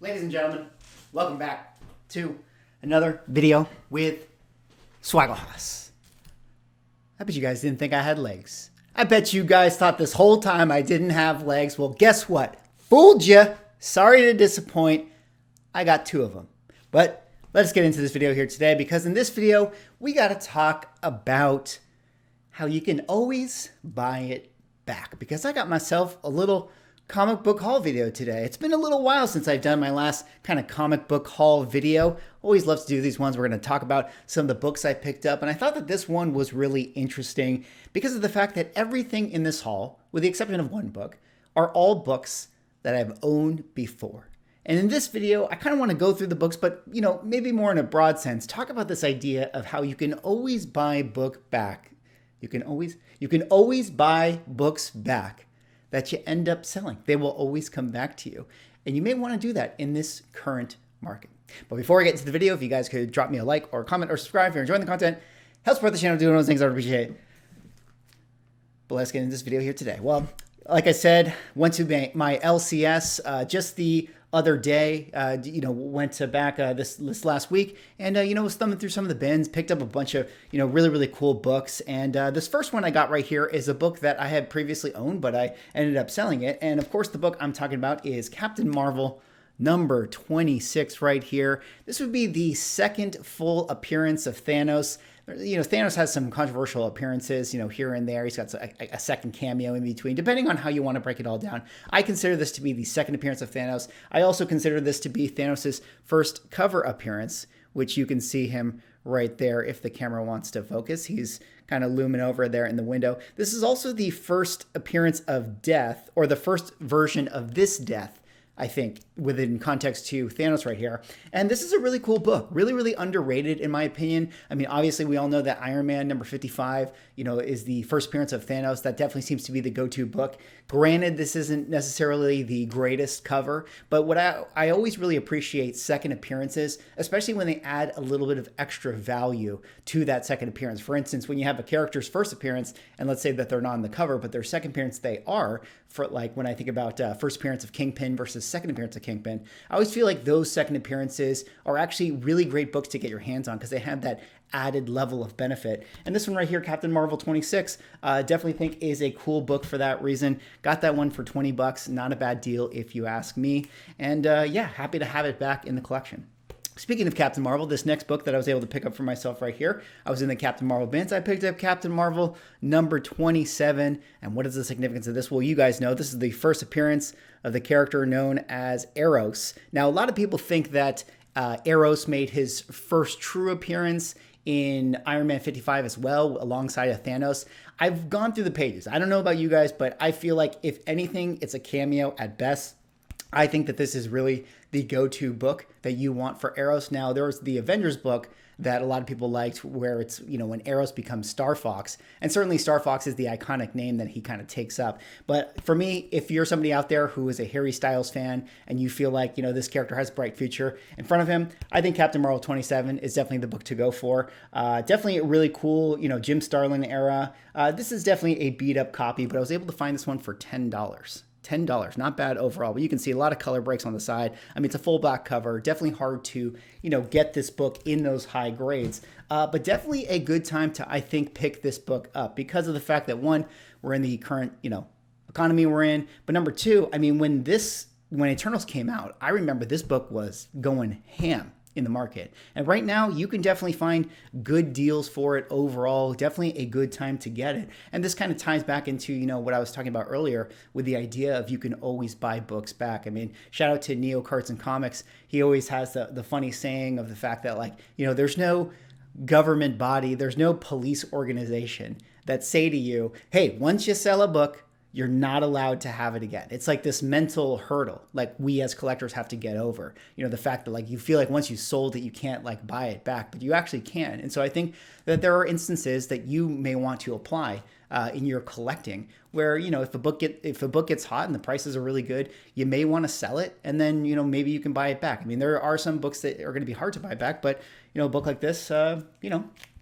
Ladies and gentlemen, welcome back to another video with Swagglehas. I bet you guys didn't think I had legs. I bet you guys thought this whole time I didn't have legs. Well, guess what? Fooled you. Sorry to disappoint. I got two of them. But let's get into this video here today, because in this video, we got to talk about how you can always buy it back. Because I got myself a little comic book haul video today. It's been a little while since I've done my last kind of comic book haul video. Always love to do these ones. We're going to talk about some of the books I picked up, and I thought that this one was really interesting because of the fact that everything in this haul, with the exception of one book, are all books that I've owned before. And in this video, I kind of want to go through the books, but maybe more in a broad sense, talk about this idea of how you can always buy a book back. You can always buy books back that you end up selling. They will always come back to you. And you may want to do that in this current market. But before I get into the video, if you guys could drop me a like or a comment or subscribe if you're enjoying the content, help support the channel, doing those things I would appreciate. But let's get into this video here today. Well, like I said, went to my LCS just the other day, went to back this last week, and was thumbing through some of the bins, picked up a bunch of really, really cool books. And this first one I got right here is a book that I had previously owned, but I ended up selling it. And of course, the book I'm talking about is Captain Marvel number 26 right here. This would be the second full appearance of Thanos. Thanos has some controversial appearances, here and there. He's got a second cameo in between, depending on how you want to break it all down. I consider this to be the second appearance of Thanos. I also consider this to be Thanos' first cover appearance, which you can see him right there if the camera wants to focus. He's kind of looming over there in the window. This is also the first appearance of Death, or the first version of this Death, I think, within context to Thanos right here. And this is a really cool book, really, really underrated in my opinion. I mean, obviously we all know that Iron Man number 55, is the first appearance of Thanos. That definitely seems to be the go-to book. Granted, this isn't necessarily the greatest cover, but what I always really appreciate second appearances, especially when they add a little bit of extra value to that second appearance. For instance, when you have a character's first appearance, and let's say that they're not on the cover, but their second appearance they are, for like when I think about first appearance of Kingpin versus second appearance of Kingpin, I always feel like those second appearances are actually really great books to get your hands on because they have that added level of benefit. And this one right here, Captain Marvel 26, definitely think is a cool book for that reason. Got that one for 20 bucks. Not a bad deal if you ask me. And yeah, happy to have it back in the collection. Speaking of Captain Marvel, this next book that I was able to pick up for myself right here, I was in the Captain Marvel bins. I picked up Captain Marvel number 27. And what is the significance of this? Well, you guys know this is the first appearance of the character known as Eros. Now, a lot of people think that Eros made his first true appearance in Iron Man 55 as well, alongside of Thanos. I've gone through the pages. I don't know about you guys, but I feel like if anything, it's a cameo at best. I think that this is really the go-to book that you want for Eros. Now, there was the Avengers book that a lot of people liked, where it's, when Eros becomes Star Fox. And certainly Star Fox is the iconic name that he kind of takes up. But for me, if you're somebody out there who is a Harry Styles fan and you feel like, this character has a bright future in front of him, I think Captain Marvel 27 is definitely the book to go for. Definitely a really cool, Jim Starlin era. This is definitely a beat-up copy, but I was able to find this one for $10. $10, not bad overall, but you can see a lot of color breaks on the side. I mean, it's a full black cover, definitely hard to, get this book in those high grades, but definitely a good time to, I think, pick this book up because of the fact that, one, we're in the current, economy we're in, but number two, I mean, when Eternals came out, I remember this book was going ham in the market. And right now, you can definitely find good deals for it overall. Definitely a good time to get it. And this kind of ties back into, what I was talking about earlier with the idea of you can always buy books back. I mean, shout out to Neo Carts and Comics. He always has the funny saying of the fact that, like, there's no government body, there's no police organization that say to you, hey, once you sell a book, you're not allowed to have it again. It's like this mental hurdle, like we as collectors have to get over. The fact that like you feel like once you sold it, you can't like buy it back, but you actually can. And so I think that there are instances that you may want to apply in your collecting, where if a book gets hot and the prices are really good, you may want to sell it, and then maybe you can buy it back. I mean, there are some books that are going to be hard to buy back, but a book like this,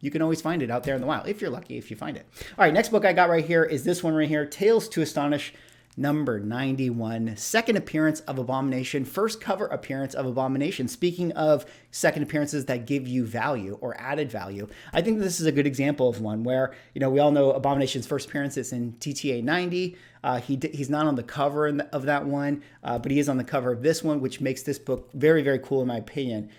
you can always find it out there in the wild, if you're lucky, if you find it. All right, next book I got right here is this one right here, Tales to Astonish number 91, second appearance of Abomination, first cover appearance of Abomination. Speaking of second appearances that give you value or added value, I think this is a good example of one where, we all know Abomination's first appearance is in TTA 90. He's not on the cover of that one, but he is on the cover of this one, which makes this book very, very cool in my opinion.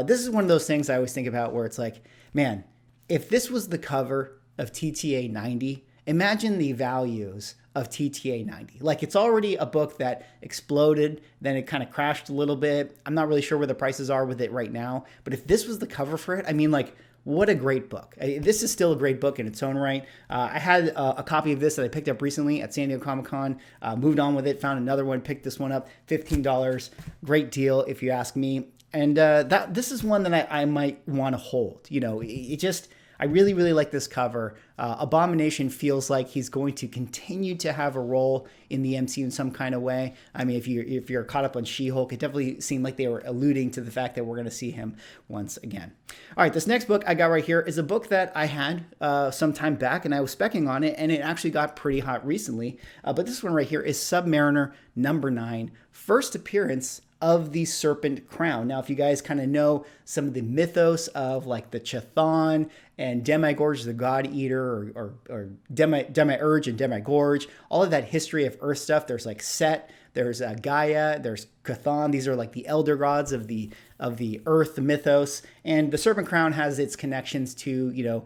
This is one of those things I always think about where it's like, man, if this was the cover of TTA 90, imagine the values of TTA 90. Like, it's already a book that exploded, then it kind of crashed a little bit. I'm not really sure where the prices are with it right now, but if this was the cover for it, I mean, like, what a great book. This is still a great book in its own right. I had a copy of this that I picked up recently at San Diego Comic-Con, moved on with it, found another one, picked this one up, $15. Great deal if you ask me. And this is one that I might want to hold. I really, really like this cover. Abomination feels like he's going to continue to have a role in the MCU in some kind of way. I mean, if you're caught up on She-Hulk, it definitely seemed like they were alluding to the fact that we're going to see him once again. All right, this next book I got right here is a book that I had some time back, and I was specking on it, and it actually got pretty hot recently. But this one right here is Submariner number 9, first appearance of the Serpent Crown. Now, if you guys kind of know some of the mythos of like the Chthon and Demigorge, the God Eater, or Demiurge and Demigorge, all of that history of Earth stuff, there's like Set, there's Gaia, there's Chthon. These are like the elder gods of the Earth mythos, and the Serpent Crown has its connections to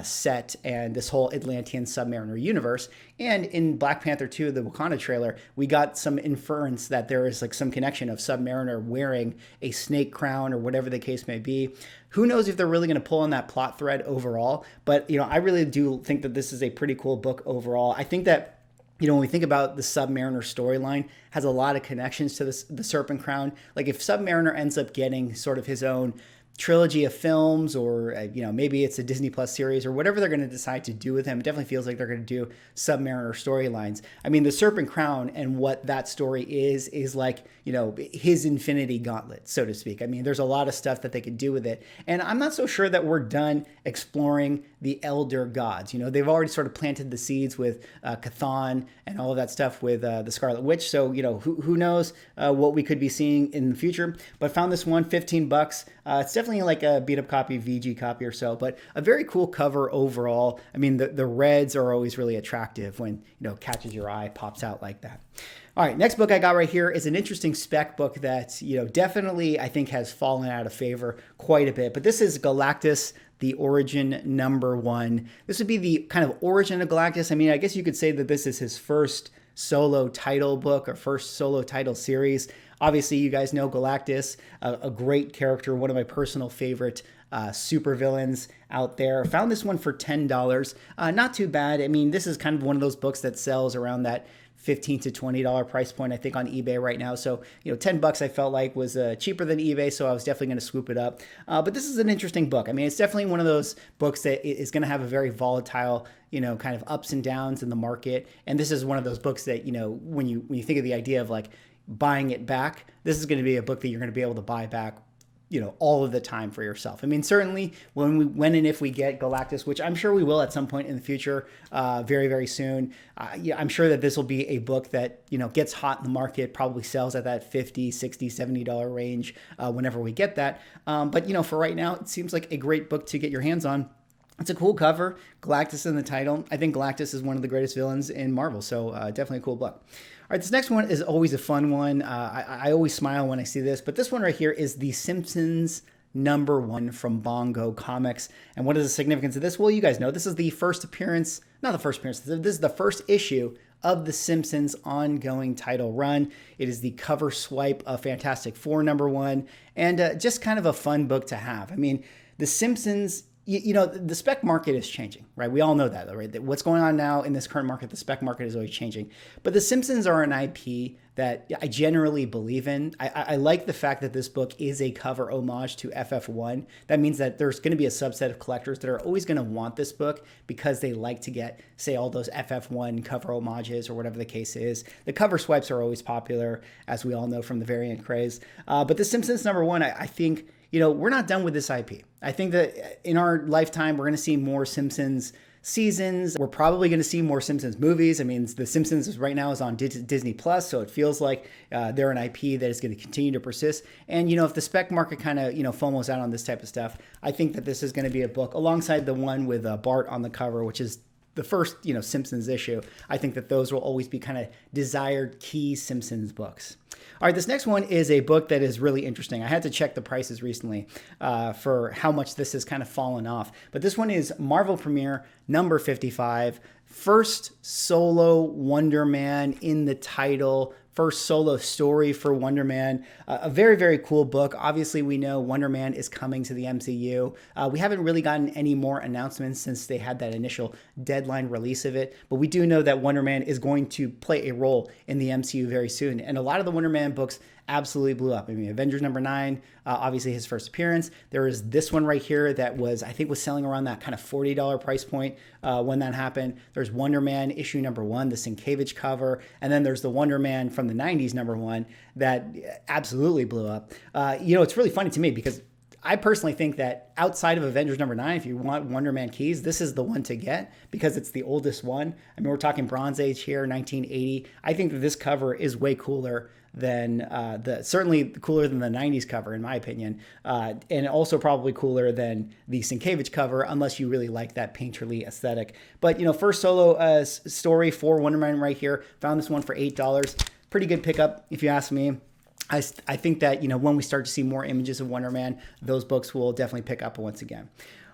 Set and this whole Atlantean Submariner universe. And in Black Panther 2, the Wakanda trailer, we got some inference that there is like some connection of Submariner wearing a snake crown or whatever the case may be. Who knows if they're really going to pull on that plot thread overall? But I really do think that this is a pretty cool book overall. I think that when we think about the Submariner storyline, has a lot of connections to the Serpent Crown. Like if Submariner ends up getting sort of his own trilogy of films, or maybe it's a Disney Plus series or whatever they're going to decide to do with him, it definitely feels like they're going to do Submariner storylines. I mean, the Serpent Crown and what that story is like, his Infinity Gauntlet, so to speak. I mean, there's a lot of stuff that they could do with it. And I'm not so sure that we're done exploring the elder gods. They've already sort of planted the seeds with Chthon and all of that stuff with the Scarlet Witch. So, who knows what we could be seeing in the future. But found this one, $15. It's definitely like a beat up copy, VG copy or so, but a very cool cover overall. I mean, the reds are always really attractive when, catches your eye, pops out like that. All right, next book I got right here is an interesting spec book that, definitely I think has fallen out of favor quite a bit. But this is Galactus, the Origin number 1. This would be the kind of origin of Galactus. I mean, I guess you could say that this is his first solo title book or first solo title series. Obviously, you guys know Galactus, a great character, one of my personal favorite supervillains out there. Found this one for $10. Not too bad. I mean, this is kind of one of those books that sells around that $15 to $20 price point, I think, on eBay right now. So, $10 I felt like was cheaper than eBay, so I was definitely going to swoop it up. But this is an interesting book. I mean, it's definitely one of those books that is going to have a very volatile, kind of ups and downs in the market. And this is one of those books that, when you think of the idea of like buying it back, this is going to be a book that you're going to be able to buy back all of the time for yourself. I mean, certainly when and if we get Galactus, which I'm sure we will at some point in the future, very, very soon, I'm sure that this will be a book that, gets hot in the market, probably sells at that $50, $60, $70 range whenever we get that. But, for right now, it seems like a great book to get your hands on. It's a cool cover, Galactus in the title. I think Galactus is one of the greatest villains in Marvel, so definitely a cool book. All right, this next one is always a fun one. I always smile when I see this, but this one right here is the Simpsons number 1 from Bongo Comics. And what is the significance of this? Well, you guys know this is the first appearance, not the first appearance, this is the first issue of the Simpsons ongoing title run. It is the cover swipe of Fantastic Four number 1, and just kind of a fun book to have. I mean, the Simpsons, the spec market is changing, right? We all know that, right? What's going on now in this current market, the spec market is always changing. But the Simpsons are an IP that I generally believe in. I like the fact that this book is a cover homage to FF1. That means that there's going to be a subset of collectors that are always going to want this book because they like to get, say, all those FF1 cover homages or whatever the case is. The cover swipes are always popular, as we all know from the variant craze. But the Simpsons number 1, I think, we're not done with this IP. I think that in our lifetime, we're going to see more Simpsons seasons. We're probably going to see more Simpsons movies. I mean, The Simpsons right now is on Disney Plus, so it feels like they're an IP that is going to continue to persist. And, if the spec market kind of, FOMOs out on this type of stuff, I think that this is going to be a book alongside the one with Bart on the cover, which is the first, Simpsons issue. I think that those will always be kind of desired key Simpsons books. All right, this next one is a book that is really interesting. I had to check the prices recently for how much this has kind of fallen off. But this one is Marvel Premiere number 55, first solo Wonder Man in the title, first solo story for Wonder Man. A very, very cool book. Obviously, we know Wonder Man is coming to the MCU. We haven't really gotten any more announcements since they had that initial deadline release of it, but we do know that Wonder Man is going to play a role in the MCU very soon. And a lot of the Wonder Man books absolutely blew up. I mean, Avengers number 9, obviously his first appearance. There is this one right here that was selling around that kind of $40 price point when that happened. There's Wonder Man issue number 1, the Sienkiewicz cover. And then there's the Wonder Man from the 90s number 1 that absolutely blew up. It's really funny to me because I personally think that outside of Avengers number 9, if you want Wonder Man keys, this is the one to get because it's the oldest one. I mean, we're talking Bronze Age here, 1980. I think that this cover is way cooler than certainly cooler than the 90s cover, in my opinion, and also probably cooler than the Sienkiewicz cover, unless you really like that painterly aesthetic. But, first solo story for Wonder Man right here. Found this one for $8. Pretty good pickup, if you ask me. I think that, when we start to see more images of Wonder Man, those books will definitely pick up once again.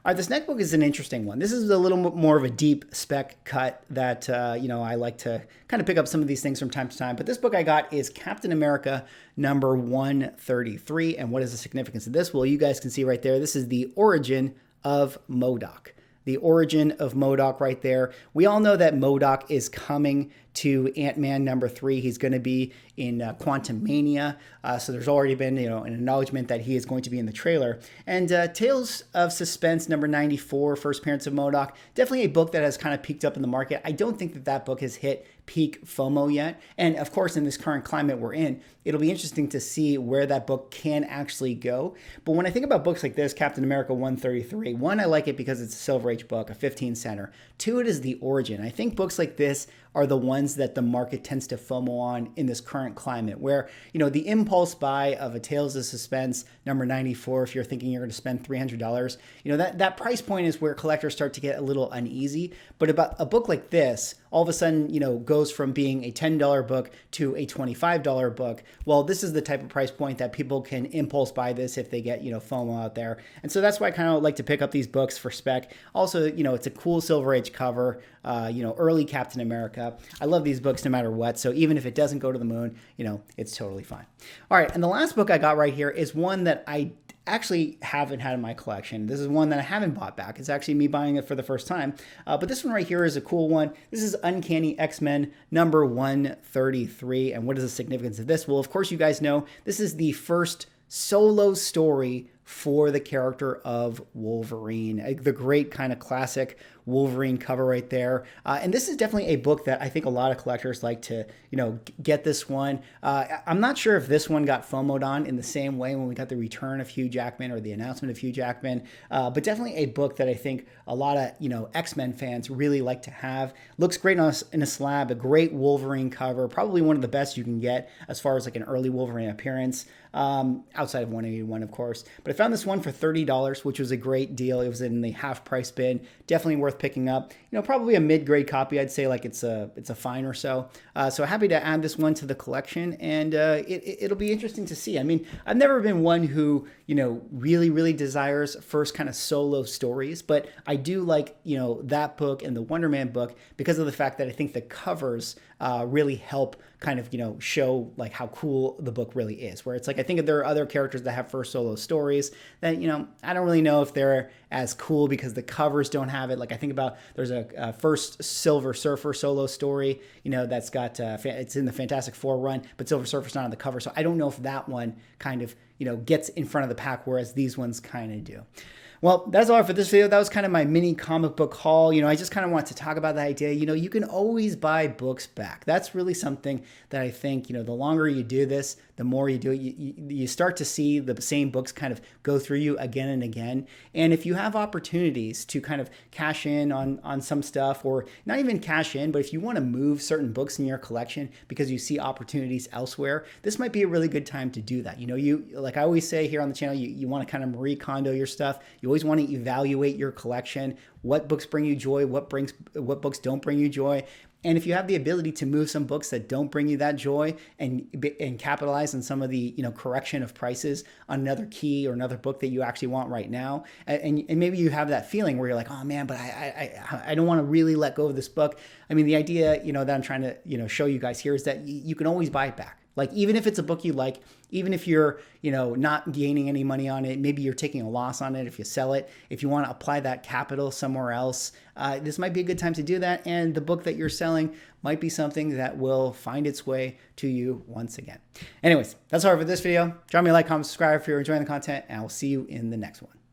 All right, this next book is an interesting one. This is a little more of a deep spec cut that, I like to kind of pick up some of these things from time to time. But this book I got is Captain America number 133. And what is the significance of this? Well, you guys can see right there, this is the origin of MODOK. The origin of MODOK right there. We all know that MODOK is coming to Ant-Man number 3. He's going to be in Quantumania. So there's already been, an acknowledgement that he is going to be in the trailer. And Tales of Suspense number 94, First Appearance of MODOK. Definitely a book that has kind of peaked up in the market. I don't think that book has hit peak FOMO yet. And of course, in this current climate we're in, it'll be interesting to see where that book can actually go. But when I think about books like this, Captain America 133, one, I like it because it's a Silver Age book, a 15 center. Two, it is the origin. I think books like this are the ones that the market tends to FOMO on in this current climate where, the impulse buy of a Tales of Suspense number 94, if you're thinking you're going to spend $300, that price point is where collectors start to get a little uneasy. But about a book like this, all of a sudden, goes from being a $10 book to a $25 book. Well, this is the type of price point that people can impulse buy this if they get, FOMO out there. And so that's why I kind of like to pick up these books for spec. Also, it's a cool Silver Age cover, early Captain America. I love these books no matter what. So even if it doesn't go to the moon, it's totally fine. All right. And the last book I got right here is one that I actually haven't had in my collection. This is one that I haven't bought back. It's actually me buying it for the first time. But this one right here is a cool one. This is Uncanny X-Men number 133. And what is the significance of this? Well, of course, you guys know this is the first solo story for the character of Wolverine, the great kind of classic Wolverine cover right there. And this is definitely a book that I think a lot of collectors like to, get this one. I'm not sure if this one got FOMO'd on in the same way when we got the return of Hugh Jackman or the announcement of Hugh Jackman, but definitely a book that I think a lot of, X-Men fans really like to have. Looks great in a slab, a great Wolverine cover, probably one of the best you can get as far as like an early Wolverine appearance, outside of 181, of course. But I found this one for $30, which was a great deal. It was in the half price bin. Definitely worth picking up. Probably a mid-grade copy. I'd say like it's a fine or so. So happy to add this one to the collection, and it'll be interesting to see. I mean, I've never been one who really, really desires first kind of solo stories, but I do like that book and the Wonder Man book because of the fact that I think the covers really help kind of show like how cool the book really is. Where it's like I think there are other characters that have first solo stories that I don't really know if they're as cool because the covers don't have it. Like I think about there's a first Silver Surfer solo story, that's got it's in the Fantastic Four run, but Silver Surfer's not on the cover, so I don't know if that one kind of gets in front of the pack, whereas these ones kind of do. Well, that's all for this video. That was kind of my mini comic book haul. I just kind of want to talk about the idea, you can always buy books back. That's really something that I think, the longer you do this, the more you do it, you start to see the same books kind of go through you again and again. And if you have opportunities to kind of cash in on some stuff, or not even cash in, but if you want to move certain books in your collection because you see opportunities elsewhere, this might be a really good time to do that. Like I always say here on the channel, you want to kind of Marie Kondo your stuff. You always want to evaluate your collection. What books bring you joy? What books don't bring you joy? And if you have the ability to move some books that don't bring you that joy and capitalize on some of the correction of prices on another key or another book that you actually want right now, and maybe you have that feeling where you're like, oh man, but I don't want to really let go of this book. I mean, the idea that I'm trying to show you guys here is that you can always buy it back. Like, even if it's a book you like, even if you're, not gaining any money on it, maybe you're taking a loss on it if you sell it, if you want to apply that capital somewhere else, this might be a good time to do that. And the book that you're selling might be something that will find its way to you once again. Anyways, that's all for this video. Drop me a like, comment, subscribe if you're enjoying the content, and I will see you in the next one.